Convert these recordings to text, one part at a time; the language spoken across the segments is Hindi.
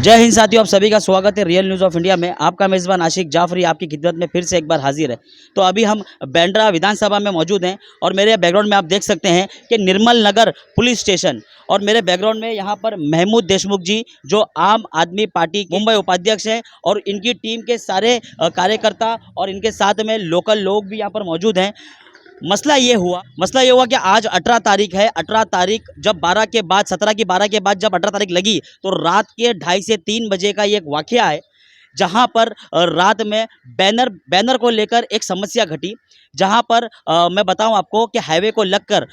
जय हिंद साथियों, आप सभी का स्वागत है रियल न्यूज़ ऑफ इंडिया में। आपका मेज़बान आशिक जाफरी आपकी खिदमत में फिर से एक बार हाजिर है। तो अभी हम बांद्रा विधानसभा में मौजूद हैं और मेरे बैकग्राउंड में आप देख सकते हैं कि निर्मल नगर पुलिस स्टेशन, और मेरे बैकग्राउंड में यहाँ पर महमूद देशमुख जी जो आम आदमी पार्टी मुंबई उपाध्यक्ष हैं, और इनकी टीम के सारे कार्यकर्ता और इनके साथ में लोकल लोग भी यहाँ पर मौजूद हैं। मसला ये हुआ कि आज 18 तारीख है। 18 तारीख जब 12 के बाद 17 की 12 के बाद जब 18 तारीख लगी तो रात के 2:30 से 3 बजे का ये एक वाकया है, जहां पर रात में बैनर को लेकर एक समस्या घटी। जहां पर मैं बताऊं आपको कि हाईवे को लगकर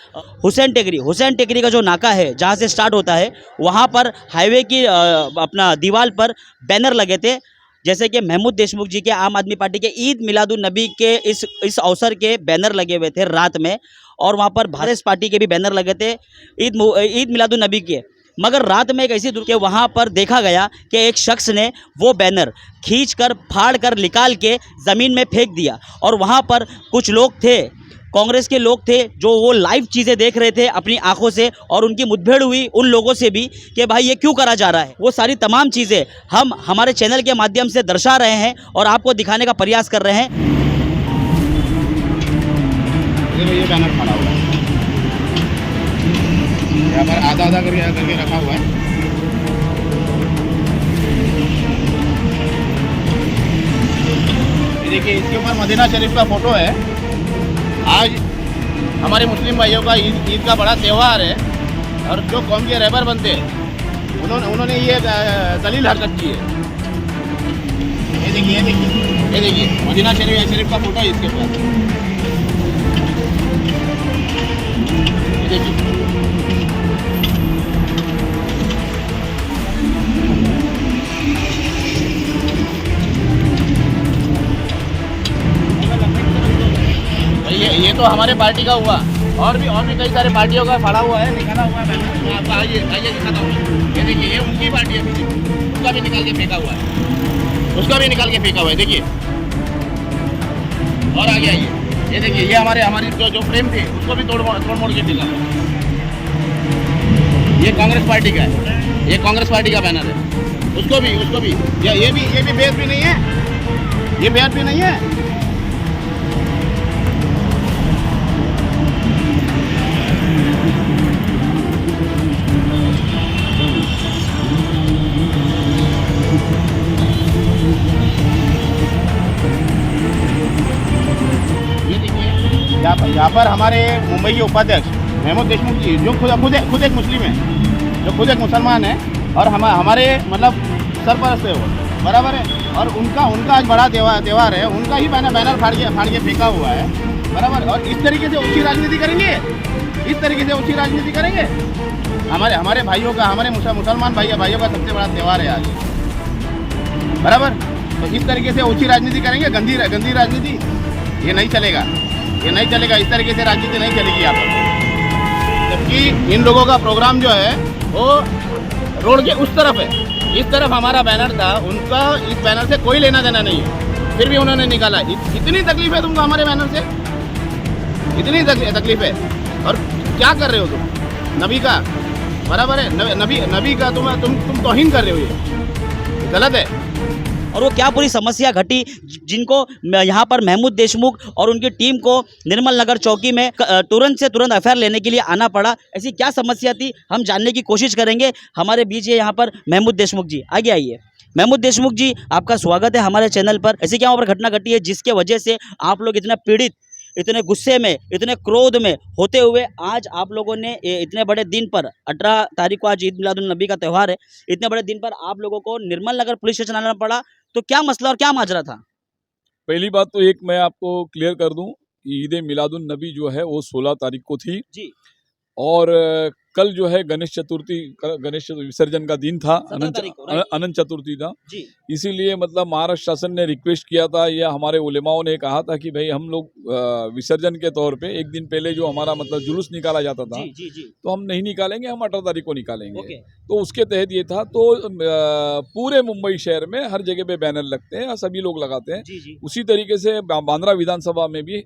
हुसैन टेकरी का जो नाका है जहां से स्टार्ट होता है, वहां पर हाईवे की अपना दीवार पर बैनर लगे थे, जैसे कि महमूद देशमुख जी के आम आदमी पार्टी के ईद मिलादुन नबी के इस अवसर के बैनर लगे हुए थे रात में, और वहाँ पर भारत पार्टी के भी बैनर लगे थे ईद मिलादुन नबी के। मगर रात में एक ऐसी दुर्घटना वहाँ पर देखा गया कि एक शख्स ने वो बैनर खींचकर फाड़ कर निकाल के ज़मीन में फेंक दिया, और वहाँ पर कुछ लोग थे, कांग्रेस के लोग थे, जो वो लाइव चीज़ें देख रहे थे अपनी आंखों से, और उनकी मुठभेड़ हुई उन लोगों से भी कि भाई ये क्यों करा जा रहा है। वो सारी तमाम चीज़ें हम हमारे चैनल के माध्यम से दर्शा रहे हैं और आपको दिखाने का प्रयास कर रहे हैं। ये बैनर खड़ा हुआ है, यहाँ पर आधा करके रखा हुआ है। देखिए, इसके ऊपर मदीना शरीफ का फोटो है। आज हमारे मुस्लिम भाइयों का ईद का बड़ा त्यौहार है, और जो कौम के रहबर बनते हैं उन्होंने ये दलील हरकत की है। ये देखिए मदीना शरीफ का फोटो है इसके ऊपर। ये देखिए, ये तो हमारे पार्टी का हुआ, और भी कई सारे पार्टियों का फड़ा हुआ है, निकाला हुआ है। मैं आपको आइए दिखाता हूँ। ये देखिए, ये उनकी पार्टी है, उसका भी निकाल के फेंका हुआ है, उसका भी निकाल के फेंका हुआ है। देखिए, और आगे आइए, ये देखिए, ये हमारी जो फ्रेम थी उसको भी तोड़ मोड़ के फेंका हुआ है। ये कांग्रेस पार्टी का है, ये कांग्रेस पार्टी का बैनर है, उसको भी ये भी बेइज्जती नहीं है, ये बेइज्जती नहीं है। यहाँ पर हमारे मुंबई के उपाध्यक्ष महमूद देशमुख जी, जो खुद एक मुस्लिम है, जो खुद एक मुसलमान है, और हमारे मतलब सरपरस्त है वो, बराबर है। और उनका आज बड़ा त्यौहार है, उनका ही बैनर फाड़ के फेंका हुआ है, बराबर। और इस तरीके से उसकी राजनीति करेंगे, हमारे भाइयों का, हमारे मुसलमान भाइयों का सबसे बड़ा त्यौहार है आज, बराबर। तो इस तरीके से ऊँची राजनीति करेंगे, गंदी राजनीति, ये नहीं चलेगा। इस तरीके से राजनीति नहीं चलेगी यहाँ पर। जबकि इन लोगों का प्रोग्राम जो है वो रोड के उस तरफ है, इस तरफ हमारा बैनर था, उनका इस बैनर से कोई लेना देना नहीं है, फिर भी उन्होंने निकाला। इतनी तकलीफ है तुमको हमारे बैनर से, इतनी तकलीफ है, और क्या कर रहे हो तुम नबी का, बराबर है, नबी का तुम तौहीन कर रहे हो, ये गलत है। और वो क्या पूरी समस्या घटी जिनको यहाँ पर महमूद देशमुख और उनकी टीम को निर्मल नगर चौकी में तुरंत से तुरंत एफआईआर लेने के लिए आना पड़ा, ऐसी क्या समस्या थी, हम जानने की कोशिश करेंगे। हमारे बीच है यहाँ पर महमूद देशमुख जी, आगे आइए। महमूद देशमुख जी, आपका स्वागत है हमारे चैनल पर। ऐसी क्या वहाँ पर घटना घटी है जिसके वजह से आप लोग इतना पीड़ित, इतने गुस्से में, इतने क्रोध में होते हुए आज आप लोगों ने इतने बड़े दिन पर 18 तारीख को आज ईद मिलादुन नबी का त्यौहार है, इतने बड़े दिन पर आप लोगों को निर्मल नगर पुलिस स्टेशन आना पड़ा, तो क्या मसला और क्या माजरा था? पहली बात तो एक मैं आपको क्लियर कर दूं कि ईद मिलादुन नबी जो है वो 16 तारीख को थी जी, और कल जो है गणेश विसर्जन का दिन था, अनंत चतुर्थी था जी। इसीलिए मतलब महाराष्ट्र शासन ने रिक्वेस्ट किया था, या हमारे उलेमाओं ने कहा था कि भाई हम लोग विसर्जन के तौर पे एक दिन पहले जो हमारा मतलब जुलूस निकाला जाता था, जी। तो हम नहीं निकालेंगे, हम 18 तारीख को निकालेंगे। ओके। तो उसके तहत ये था। तो पूरे मुंबई शहर में हर जगह पे बैनर लगते हैं, सभी लोग लगाते हैं। जी। उसी तरीके से बांद्रा विधानसभा में भी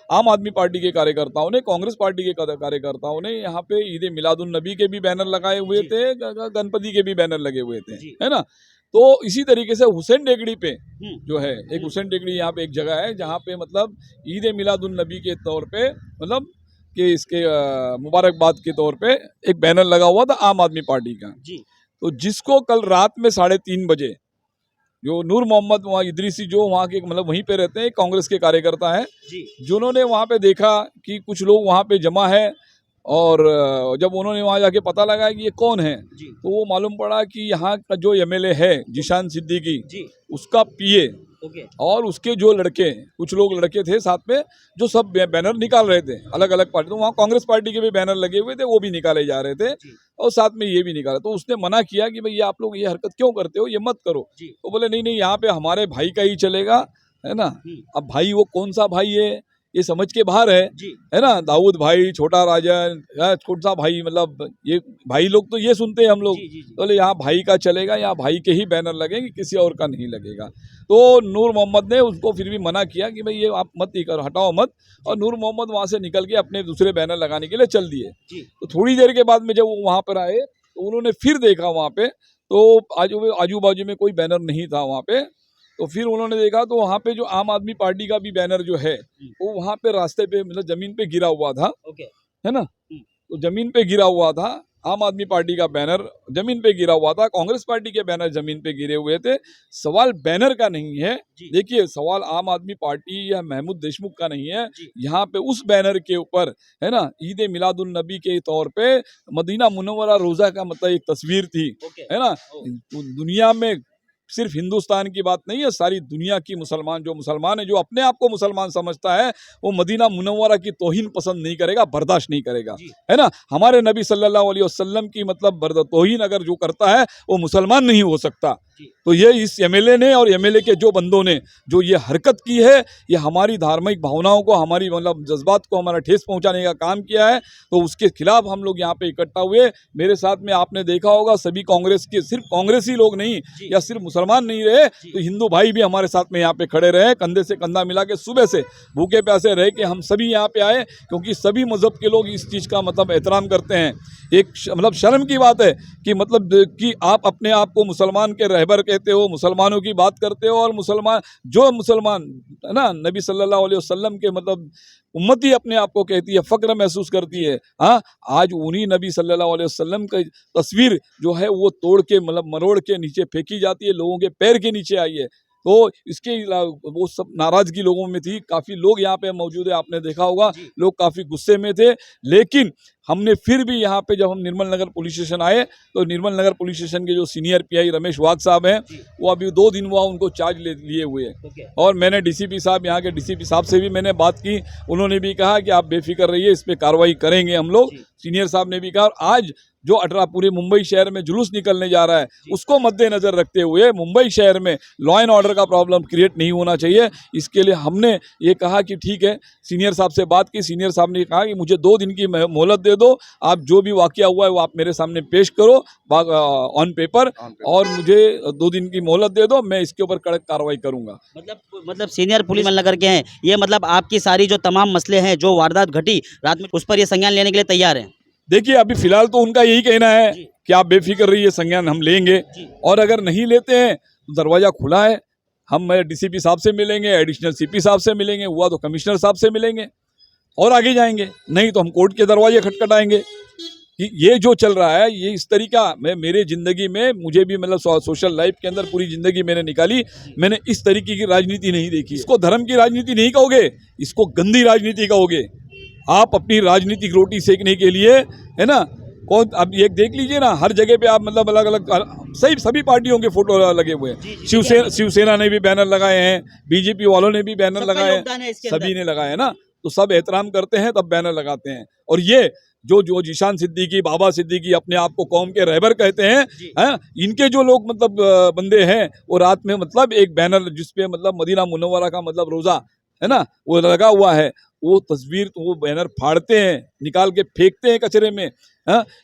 आम आदमी पार्टी के कार्यकर्ताओं ने, कांग्रेस पार्टी के कार्यकर्ताओं ने यहाँ पे ईद मिलादुन नबी के भी बैनर लगाए हुए थे, गणपति के भी बैनर लगे हुए थे, है ना। तो इसी तरीके से हुसैन टेकड़ी पे जो है एक हुसैन टेकड़ी यहाँ पे एक जगह है जहाँ पे मतलब ईद मिलादुन नबी के तौर पे मतलब कि इसके मुबारकबाद के तौर पे एक बैनर लगा हुआ था आम आदमी पार्टी का। तो जिसको कल रात में 3:30 बजे जो नूर मोहम्मद वहाँ इदरीसी जो वहाँ के मतलब वहीं पे रहते हैं, कांग्रेस के कार्यकर्ता हैं, जिन्होंने वहाँ पे देखा कि कुछ लोग वहाँ पे जमा है और जब उन्होंने वहाँ जाके पता लगा कि ये कौन है तो वो मालूम पड़ा कि यहाँ का जो एमएलए है जिशान सिद्दीकी उसका पीए और उसके जो लड़के, कुछ लोग लड़के थे साथ में जो सब बैनर निकाल रहे थे अलग अलग पार्टी। तो वहाँ कांग्रेस पार्टी के भी बैनर लगे हुए थे, वो भी निकाले जा रहे थे और साथ में ये भी निकाला। तो उसने मना किया कि भाई आप लोग ये हरकत क्यों करते हो, ये मत करो। तो बोले नहीं नहीं, यहाँ पे हमारे भाई का ही चलेगा, है ना। अब भाई वो कौन सा भाई है ये समझ के बाहर है ना। दाऊद भाई, छोटा राजन, कौन सा भाई, मतलब ये भाई लोग तो ये सुनते हैं हम लोग। तो बोले यहाँ भाई का चलेगा, यहाँ भाई के ही बैनर लगेंगे, किसी और का नहीं लगेगा। तो नूर मोहम्मद ने उसको फिर भी मना किया कि भाई ये आप मत ही करो, हटाओ मत। और नूर मोहम्मद वहाँ से निकल के अपने दूसरे बैनर लगाने के लिए चल दिए। तो थोड़ी देर के बाद में जब वो वहाँ पर आए तो उन्होंने फिर देखा वहाँ पे तो आजू बाजू में कोई बैनर नहीं था वहाँ पे। तो फिर उन्होंने देखा तो वहाँ पे जो आम आदमी पार्टी का भी बैनर जो है वो वहाँ पे रास्ते पे मतलब जमीन पे गिरा हुआ था, है ना। तो जमीन पे गिरा हुआ था, आम आदमी पार्टी का बैनर जमीन पे गिरा हुआ था, कांग्रेस पार्टी के बैनर जमीन पे गिरे हुए थे। सवाल बैनर का नहीं है, देखिए सवाल आम आदमी पार्टी या महमूद देशमुख का नहीं है। यहाँ पे उस बैनर के ऊपर, है ना, ईद मिलादुन नबी के तौर पे मदीना मुनव्वरा रोजा का मतलब एक तस्वीर थी, है ना। दुनिया में सिर्फ हिंदुस्तान की बात नहीं है, सारी दुनिया की मुसलमान जो मुसलमान है, जो अपने आप को मुसलमान समझता है, वो मदीना मुनव्वरा की तौहीन पसंद नहीं करेगा, बर्दाश्त नहीं करेगा, है ना। हमारे नबी सल्लल्लाहु अलैहि वसल्लम की मतलब तौहीन अगर जो करता है वो मुसलमान नहीं हो सकता। तो ये इस एमएलए ने और एमएलए के जो बंदों ने जो ये हरकत की है, ये हमारी धार्मिक भावनाओं को, हमारी मतलब जज्बात को हमारा ठेस पहुंचाने का काम किया है। तो उसके खिलाफ हम लोग यहाँ पे इकट्ठा हुए। मेरे साथ में आपने देखा होगा सभी कांग्रेस के, सिर्फ कांग्रेसी लोग नहीं या सिर्फ मुसलमान नहीं रहे, तो हिंदू भाई भी हमारे साथ में यहाँ पे खड़े रहे, कंधे से कंधा मिला के सुबह से भूखे प्यासे रहे कि हम सभी यहाँ पे आए, क्योंकि सभी मजहब के लोग इस चीज़ का मतलब एहतराम करते हैं। एक मतलब शर्म की बात है कि मतलब कि आप अपने आप को मुसलमान के रहबर कहते हो, मुसलमानों की बात करते हो, और मुसलमान जो मुसलमान है ना नबी सल्लल्लाहु अलैहि वसल्लम के मतलब उम्मती अपने आप को कहती है, फ़क्र महसूस करती है। हाँ, आज उन्हीं नबी सल्लल्लाहु अलैहि वसल्लम की तस्वीर जो है वो तोड़ के मतलब मरोड़ के नीचे फेंकी जाती है, लोगों के पैर के नीचे आई है। तो इसके वो सब नाराज़गी लोगों में थी, काफ़ी लोग यहाँ पे मौजूद है, आपने देखा होगा, लोग काफ़ी गुस्से में थे। लेकिन हमने फिर भी यहाँ पे जब हम निर्मल नगर पुलिस स्टेशन आए तो निर्मल नगर पुलिस स्टेशन के जो सीनियर पीआई रमेश वाघ साहब हैं, वो अभी 2 दिन हुआ उनको चार्ज लिए हुए हैं। और मैंने डीसीपी साहब, यहाँ के डीसीपी साहब से भी मैंने बात की, उन्होंने भी कहा कि आप बेफिक्र रहिए, इस पर कार्रवाई करेंगे हम लोग। सीनियर साहब ने भी कहा। और आज जो 18 पूरे मुंबई शहर में जुलूस निकलने जा रहा है, उसको मद्देनजर रखते हुए मुंबई शहर में लॉ एंड ऑर्डर का प्रॉब्लम क्रिएट नहीं होना चाहिए, इसके लिए हमने ये कहा कि ठीक है, सीनियर साहब से बात की। सीनियर साहब ने कहा कि मुझे 2 दिन की मोहलत दे दो, आप जो भी वाकया हुआ है वो आप मेरे सामने पेश करो ऑन पेपर, और मुझे 2 दिन की मोहलत दे दो, मैं इसके ऊपर कड़क कार्रवाई करूंगा। मतलब सीनियर पुलिस नगर के हैं ये, मतलब आपकी सारी जो तमाम मसले हैं, जो वारदात घटी रात में, उस पर ये संज्ञान लेने के लिए तैयार हैं। देखिए अभी फिलहाल तो उनका यही कहना है कि आप बेफिक्र रहिए, संज्ञान हम लेंगे, और अगर नहीं लेते हैं तो दरवाज़ा खुला है, हम डीसीपी साहब से मिलेंगे, एडिशनल सीपी साहब से मिलेंगे, हुआ तो कमिश्नर साहब से मिलेंगे और आगे जाएंगे, नहीं तो हम कोर्ट के दरवाजे खटखटाएंगे। कि ये जो चल रहा है ये इस तरीका, मैं मेरे ज़िंदगी में, मुझे भी मतलब सोशल लाइफ के अंदर पूरी ज़िंदगी मैंने निकाली, मैंने इस तरीके की राजनीति नहीं देखी। इसको धर्म की राजनीति नहीं कहोगे, इसको गंदी राजनीति कहोगे। आप अपनी राजनीतिक रोटी सेकने के लिए, है ना, कौन, अब ये देख लीजिए ना, हर जगह पे आप मतलब अलग अलग सभी पार्टियों के फोटो लगे हुए हैं। शिवसेना ने भी बैनर लगाए हैं, बीजेपी वालों ने भी बैनर लगाए हैं, सभी ने लगाए हैं ना। तो सब एहतराम करते हैं तब बैनर लगाते हैं। और ये जो जिशान सिद्दीकी, बाबा सिद्दीकी अपने आप को कौम के रहबर कहते हैं, इनके जो लोग मतलब बंदे हैं, वो रात में मतलब एक बैनर जिसपे मतलब मदीना मुनव्वरा का मतलब रोज़ा है ना वो लगा हुआ है, वो तस्वीर, तो वो बैनर फाड़ते हैं, निकाल के फेंकते हैं कचरे में।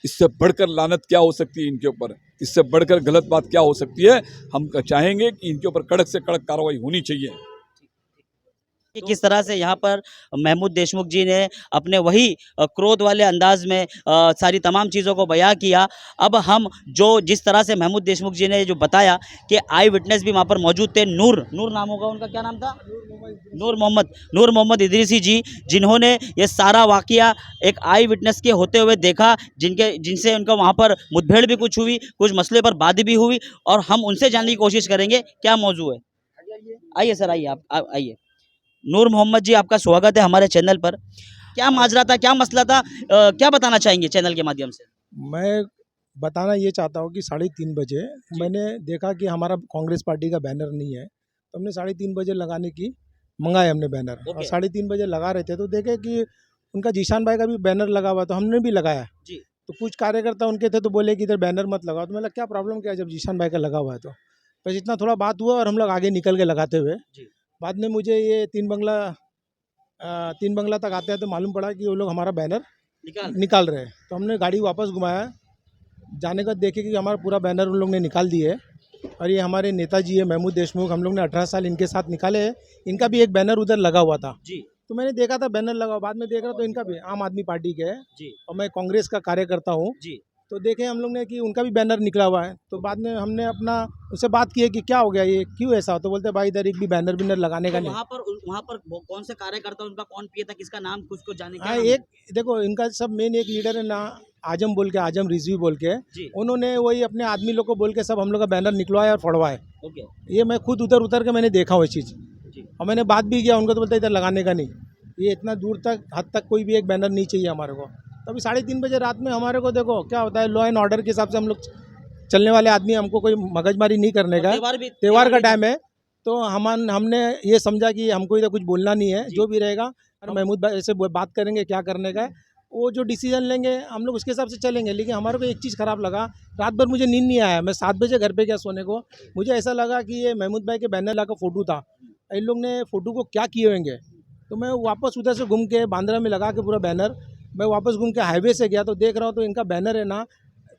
इससे बढ़कर लानत क्या हो सकती है इनके ऊपर, इससे बढ़कर गलत बात क्या हो सकती है। हम चाहेंगे कि इनके ऊपर कड़क से कड़क कार्रवाई होनी चाहिए। कि किस तरह से यहाँ पर महमूद देशमुख जी ने अपने वही क्रोध वाले अंदाज में सारी तमाम चीज़ों को बयां किया। अब हम जिस तरह से महमूद देशमुख जी ने जो बताया कि आई विटनेस भी वहाँ पर मौजूद थे, नूर नाम होगा उनका, क्या नाम था? नूर मोहम्मद इदरीसी जी, जिन्होंने ये सारा वाकया एक आई विटनेस के होते हुए देखा, जिनसे उनका वहाँ पर मुठभेड़ भी कुछ हुई, कुछ मसले पर बात भी हुई, और हम उनसे जानने की कोशिश करेंगे क्या मौजू है। आइए सर, आइए आप आइए। नूर मोहम्मद जी, आपका स्वागत है हमारे चैनल पर। क्या माजरा था, क्या मसला था, क्या बताना चाहेंगे चैनल के माध्यम से? मैं बताना ये चाहता हूँ कि 3:30 बजे मैंने देखा कि हमारा कांग्रेस पार्टी का बैनर नहीं है, तो हमने 3:30 बजे लगाने की मंगाए हमने बैनर, और 3:30 बजे लगा रहे थे तो देखे कि उनका जीशान भाई का भी बैनर लगा हुआ, तो हमने भी लगाया जी। तो कुछ कार्यकर्ता उनके थे तो बोले कि इधर बैनर मत लगाओ, तो मैं क्या प्रॉब्लम क्या है जब जीशान भाई का लगा हुआ है। तो बस इतना थोड़ा बात हुआ और हम लोग आगे निकल के लगाते हुए, बाद में मुझे ये तीन बंगला तक आते हैं तो मालूम पड़ा कि वो लोग हमारा बैनर निकाल रहे हैं। तो हमने गाड़ी वापस घुमाया, जाने का देखे कि हमारा पूरा बैनर उन लोग ने निकाल दिए। और ये हमारे नेताजी है महमूद देशमुख, हम लोग ने 18 साल इनके साथ निकाले हैं, इनका भी एक बैनर उधर लगा हुआ था जी। तो मैंने देखा था बैनर लगा, बाद में देख रहा तो इनका भी आम आदमी पार्टी के है जी। और मैं कांग्रेस का कार्यकर्ता हूँ जी। तो देखे हम लोग ने कि उनका भी बैनर निकला हुआ है। तो बाद में हमने अपना उससे बात की है कि क्या हो गया, ये क्यों ऐसा हो, तो बोलते भाई इधर एक भी बैनर लगाने का तो नहीं। वहाँ पर कौन से कार्यकर्ता, उनका कौन पिए था, किसका नाम कुछ को जाने? हाँ, एक देखो इनका सब मेन एक लीडर है ना, आजम बोल के, आजम रिजवी बोल के, उन्होंने वही अपने आदमी लोग को बोल के सब हम लोग का बैनर निकलवाया और फोड़वाए। ये मैं खुद उतर के मैंने देखा वो चीज़, और मैंने बात भी किया उनको, तो बोलते इधर लगाने का नहीं, ये इतना दूर तक हद तक कोई भी एक बैनर नहीं चाहिए हमारे को। तभी 3:30 बजे रात में हमारे को देखो क्या होता है, लॉ एंड ऑर्डर के हिसाब से हम लोग चलने वाले आदमी, हमको कोई मगजमारी नहीं करने का, त्यौहार का टाइम है तो हमने ये समझा कि हमको इधर कुछ बोलना नहीं है, जो भी रहेगा महमूद भाई से बात करेंगे क्या करने का है, वो जो डिसीजन लेंगे हम लोग उसके हिसाब से चलेंगे। लेकिन हमारे को एक चीज़ ख़राब लगा, रात भर मुझे नींद नहीं आया, मैं 7 बजे घर पे गया सोने को, मुझे ऐसा लगा कि ये महमूद भाई के बैनर ला का फ़ोटो था, इन लोग ने फ़ोटो को क्या किए होंगे। तो मैं वापस उधर से घूम के बांद्रा में लगा के पूरा बैनर, मैं वापस घूम के हाईवे से गया तो देख रहा हूँ तो इनका बैनर है ना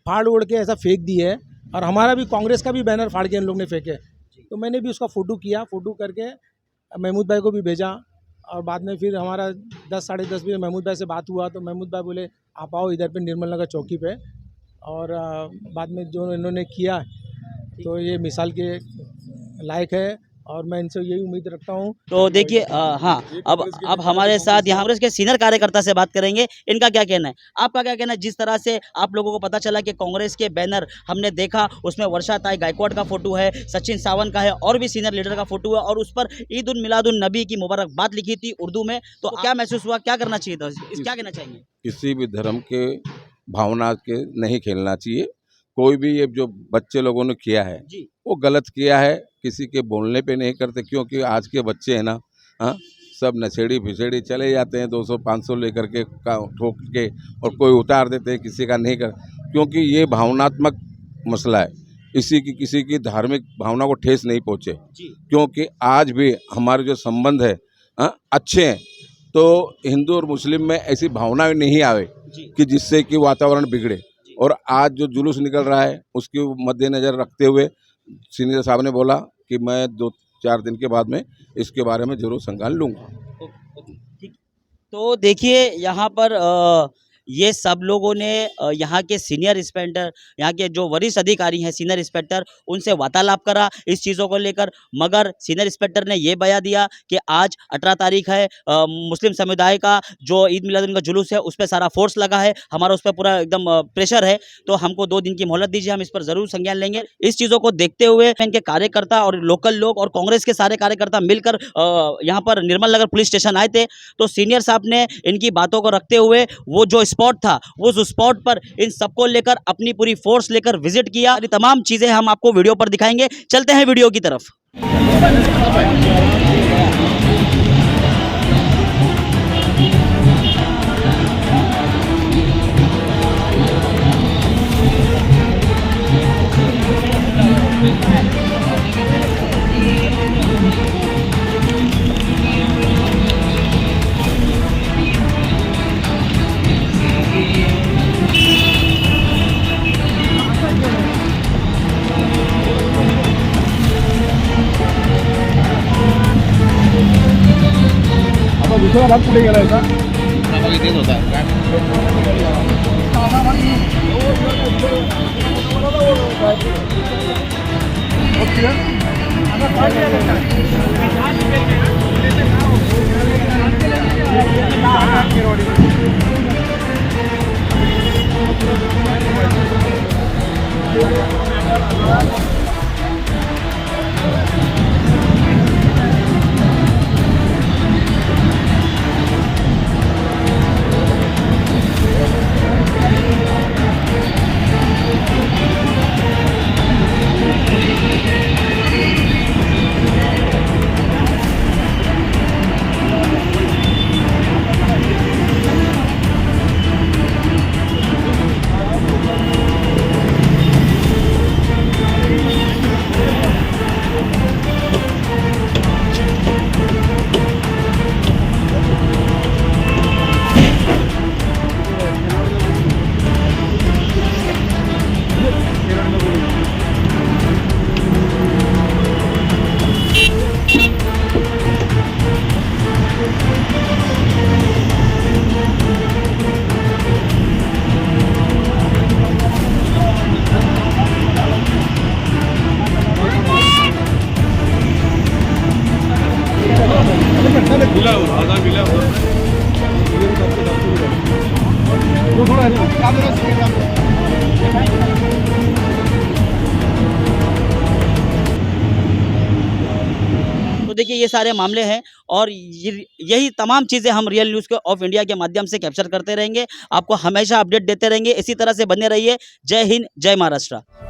फाड़ उड़ के ऐसा फेंक दिए है, और हमारा भी कांग्रेस का भी बैनर फाड़ के इन लोग ने फेंके। तो मैंने भी उसका फ़ोटो किया, फ़ोटो करके महमूद भाई को भी भेजा, और बाद में फिर हमारा 10 साढ़े 10 बजे महमूद भाई से बात हुआ तो महमूद भाई बोले आप आओ इधर पे निर्मल नगर चौकी पे, और बाद में जो इन्होंने किया तो ये मिसाल के लायक है, और मैं इनसे यही उम्मीद रखता हूँ। तो देखिए हाँ, अब हमारे साथ यहाँ पर इसके सीनियर कार्यकर्ता से बात करेंगे, इनका क्या कहना है, आपका क्या कहना है? जिस तरह से आप लोगों को पता चला कि कांग्रेस के बैनर हमने देखा, उसमें वर्षा ताई गायकवाड़ का फोटो है, सचिन सावंत का है, और भी सीनियर लीडर का फोटो है, और उस पर ईद उल मिलादुन नबी की मुबारकबाद लिखी थी उर्दू में, तो क्या महसूस हुआ, क्या करना चाहिए था, क्या कहना चाहिए? किसी भी धर्म के भावना के नहीं खेलना चाहिए, कोई भी ये जो बच्चे लोगों ने किया है वो गलत किया है, किसी के बोलने पे नहीं करते, क्योंकि आज के बच्चे हैं ना, हाँ सब नशेड़ी फिसेड़ी चले जाते हैं 200-500 लेकर के ठोक के, और कोई उतार देते हैं, किसी का नहीं कर, क्योंकि ये भावनात्मक मसला है, किसी की धार्मिक भावना को ठेस नहीं पहुँचे, क्योंकि आज भी हमारे जो संबंध है अच्छे हैं, तो हिंदू और मुस्लिम में ऐसी भावनाएं नहीं आवे कि जिससे कि वातावरण बिगड़े। और आज जो जुलूस निकल रहा है उसके मद्देनज़र रखते हुए सीनियर साहब ने बोला कि मैं 2-4 दिन के बाद में इसके बारे में जरूर संज्ञान लूँगा। तो देखिए यहाँ पर ये सब लोगों ने यहाँ के सीनियर इंस्पेक्टर, यहाँ के जो वरिष्ठ अधिकारी हैं सीनियर इंस्पेक्टर, उनसे वार्तालाप करा इस चीज़ों को लेकर, मगर सीनियर इंस्पेक्टर ने ये बयान दिया कि आज 18 तारीख है, मुस्लिम समुदाय का जो ईद मिलादुन का जुलूस है उस पर सारा फोर्स लगा है, हमारा उस पर पूरा एकदम प्रेशर है, तो हमको 2 दिन की मोहलत दीजिए, हम इस पर ज़रूर संज्ञान लेंगे। इस चीज़ों को देखते हुए इनके कार्यकर्ता और लोकल लोग और कांग्रेस के सारे कार्यकर्ता मिलकर यहाँ पर निर्मल नगर पुलिस स्टेशन आए थे, तो सीनियर साहब ने इनकी बातों को रखते हुए वो जो स्पॉट था उस स्पॉट पर इन सबको लेकर अपनी पूरी फोर्स लेकर विजिट किया। ये तमाम चीजें हम आपको वीडियो पर दिखाएंगे, चलते हैं वीडियो की तरफ। दुसरा भाग कुठे गेला याचा दुसरा भाग इथेच होता तो देखिए ये सारे मामले हैं और यही तमाम चीज़ें हम रियल न्यूज़ ऑफ इंडिया के माध्यम से कैप्चर करते रहेंगे, आपको हमेशा अपडेट देते रहेंगे। इसी तरह से बने रहिए। जय हिंद, जय महाराष्ट्र।